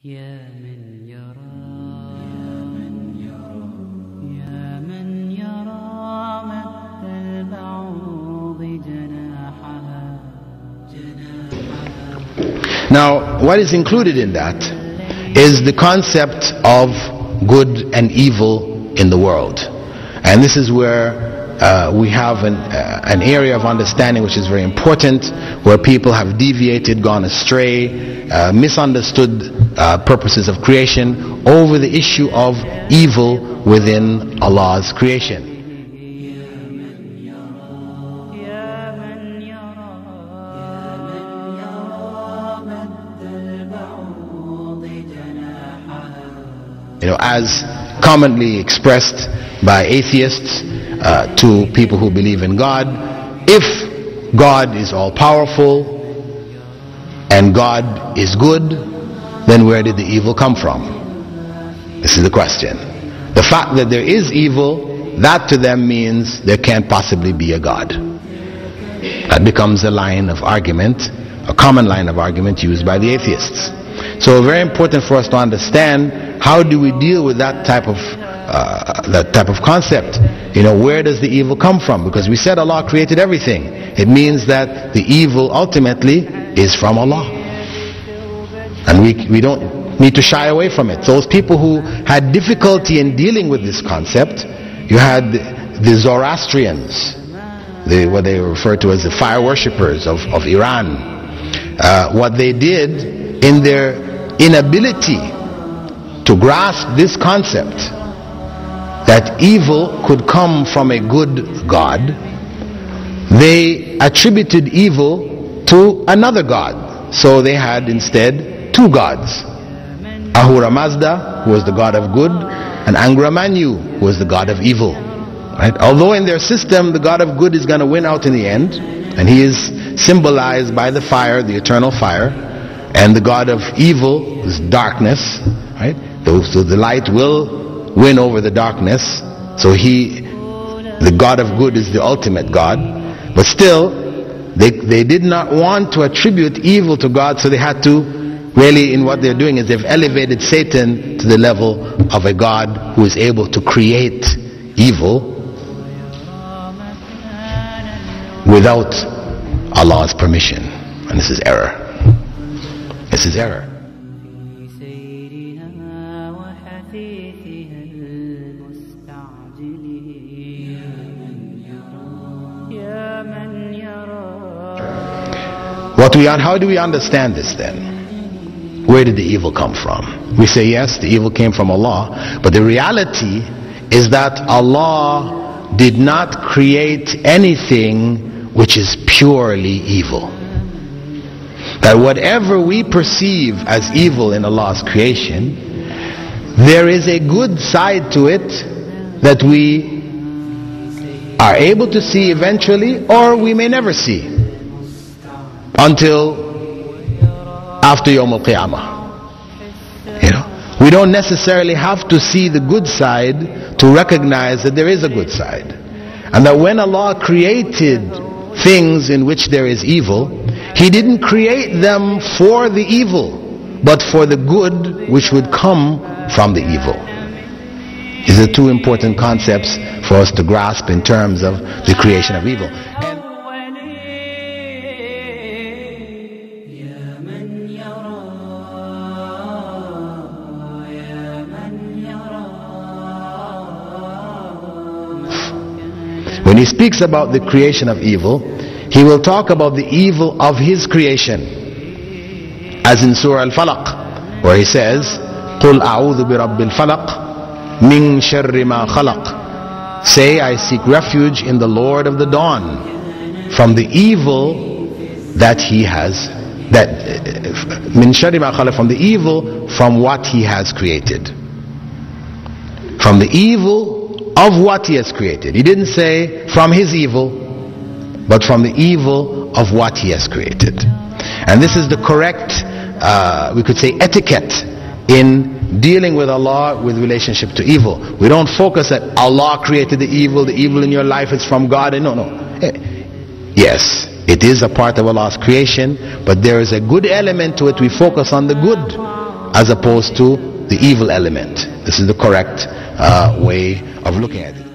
يا من يرى يا من يرى مد البعوض جناحها. Now, what is included in that is the concept of good and evil in the world. And this is where we have an area of understanding which is very important, where people have deviated, gone astray, misunderstood purposes of creation over the issue of evil within Allah's creation. You know, as commonly expressed by atheists to people who believe in God, if God is all-powerful and God is good, then where did the evil come from? This is the question. The fact that there is evil, that to them means there can't possibly be a God. That becomes a line of argument, a common line of argument used by the atheists. So very important for us to understand, how do we deal with that type of concept? You know, where does the evil come from? Because we said Allah created everything. It means that the evil ultimately is from Allah. And we don't need to shy away from it. Those people who had difficulty in dealing with this concept, you had the Zoroastrians, what they refer to as the fire worshippers of Iran. What they did, in their inability to grasp this concept that evil could come from a good God, they attributed evil to another God. So they had instead two gods: Ahura Mazda, who was the god of good, and Angra Mainyu, who was the god of evil. Right? Although in their system the god of good is going to win out in the end, and he is symbolized by the fire, the eternal fire, and the god of evil is darkness, right? So the light will win over the darkness. So the god of good is the ultimate god. But still, they did not want to attribute evil to God, so they had to, really, in what they're doing is they've elevated Satan to the level of a god who is able to create evil without Allah's permission. And this is error. This is error. How do we understand this then? Where did the evil come from? We say yes, the evil came from Allah, but the reality is that Allah did not create anything which is purely evil. That whatever we perceive as evil in Allah's creation, there is a good side to it that we are able to see eventually, or we may never see until after Yawm al-Qiyamah. You know, we don't necessarily have to see the good side to recognize that there is a good side, and that when Allah created things in which there is evil, He didn't create them for the evil, but for the good which would come from the evil. These are two important concepts for us to grasp in terms of the creation of evil. When he speaks about the creation of evil, he will talk about the evil of his creation, as in Surah Al-Falaq, where he says, قُلْ أَعُوذُ بِرَبِّ الْفَلَقِ مِنْ شَرِّ مَا خَلَقَ. Say, I seek refuge in the Lord of the Dawn from the evil that he has, مِنْ شَرِّ مَا خَلَقَ, from the evil from what he has created. From the evil of what he has created. He didn't say from his evil, but from the evil of what he has created. And this is the correct, we could say, etiquette in dealing with Allah with relationship to evil. We don't focus that Allah created the evil in your life is from God. No. Yes, it is a part of Allah's creation, but there is a good element to it. We focus on the good as opposed to the evil element. This is the correct way of looking at it.